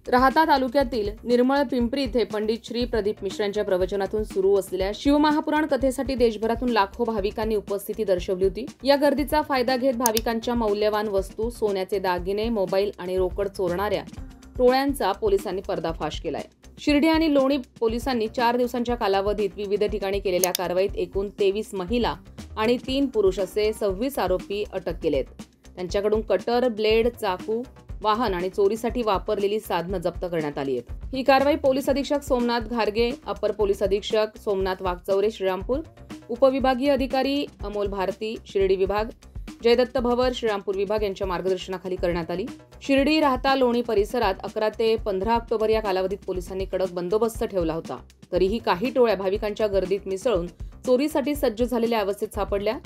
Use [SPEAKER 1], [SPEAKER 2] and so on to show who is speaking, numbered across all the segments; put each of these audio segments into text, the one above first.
[SPEAKER 1] राहाता तालुक्यातील निर्मळ पिंपरी येथे पंडित श्री प्रदीप मिश्र यांच्या प्रवचनातून सुरू असलेल्या शिवमहापुराण कथेसाठी देशभरातून लाखो भाविकांनी उपस्थिती दर्शवली होती। या गर्दीचा फायदा घेत भाविकांच्या मौल्यवान वस्तू, सोन्याचे दागिने, मोबाईल आणि रोकड चोरणाऱ्या टोळ्यांचा पोलिसांनी पर्दाफाश केलाय। शिर्डी आणि लोणी पोलिसांनी 4 दिवसांच्या कालावधीत विविध ठिकाणी केलेल्या कारवाईत एकूण 23 महिला आणि 3 पुरुष असे 26 आरोपी अटक केलेत। त्यांच्याकडून कटर, ब्लेड, चाकू, वाहन आणि चोरीसाठी वापरलेली साधनं जप्त करण्यात आली आहेत। ही कारवाई पोलीस अधीक्षक सोमनाथ घारगे, अपर पोलीस अधीक्षक सोमनाथ वाघचौरे श्रीरामपूर, उपविभागीय अधिकारी अमोल भारती शिर्डी विभाग, जयदत्त भवर श्रीरामपूर विभाग यांच्या मार्गदर्शनाखाली करण्यात आली। शिर्डी, राहाता, लोणी परिसरात 11 ते 15 ऑक्टोबर या कालावधीत पोलिसांनी कडक बंदोबस्त ठेवला होता। तरीही काही टोळ्या भाविकांच्या गर्दीत मिसळून चोरीसाठी सज्ज झालेल्या अवस्थेत सापडल्या।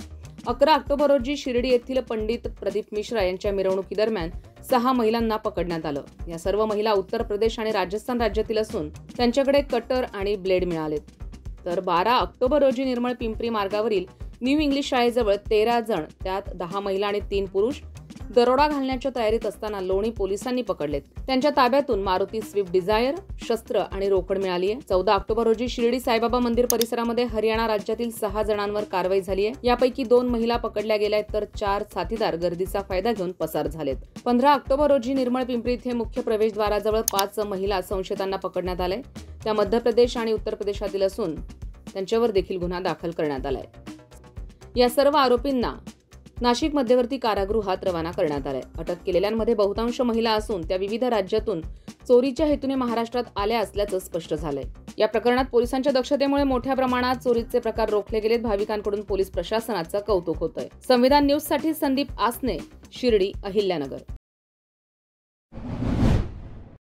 [SPEAKER 1] 11 ऑक्टोबर रोजी शिर्डी येथील पंडित प्रदीप मिश्रा यांच्या मिरवणुकीदरम्यान 6 महिलांना पकडण्यात आलं। या सर्व महिला उत्तर प्रदेश आणि राजस्थान राज्यातील असून त्यांच्याकडे कटर आणि ब्लेड मिळालेत। तर 12 ऑक्टोबर रोजी निर्मळ पिंपरी मार्गावरील न्यू इंग्लिश शाळेजवळ 13 जण, त्यात 10 महिला आणि 3 पुरुष दरोडा घालण्याच्या तयारीत असताना लोणी पोलिसांनी पकडलेत। त्यांच्या ताब्यातून मारुती स्विफ्ट डिझायर, शस्त्र आणि रोकड मिळाली आहे। 14 ऑक्टोबर रोजी शिर्डी साईबाबा मंदिर परिसरामध्ये हरियाणा राज्यातील 6 जणांवर कारवाई झाली आहे। यापैकी 2 महिला पकडल्या गेल्या आहेत, तर 4 साथीदार गर्दीचा फायदा घेऊन पसार झालेत। 15 ऑक्टोबर रोजी निर्मळ पिंपरी येथे मुख्य प्रवेशद्वाराजवळ 5 महिला संशयितांना पकडण्यात आले। त्या मध्य प्रदेश आणि उत्तर प्रदेशातील असून त्यांच्यावर देखील गुन्हा दाखल करण्यात आलाय। या सर्व आरोपींना नाशिक मध्यवर्ती कारागृहात रवाना करण्यात आले। अटक केलेल्यांमध्ये बहुतांश महिला असून त्या विविध राज्यातून चोरीच्या हेतूने महाराष्ट्रात आल्या असल्याचं स्पष्ट झालंय। या प्रकरणात पोलिसांच्या दक्षतेमुळे मोठ्या प्रमाणात चोरीचे प्रकार रोखले गेलेत। भाविकांकडून पोलीस प्रशासनाचं कौतुक होतंय। संविधान न्यूज साठी संदीप आसने, शिर्डी, अहिल्यानगर।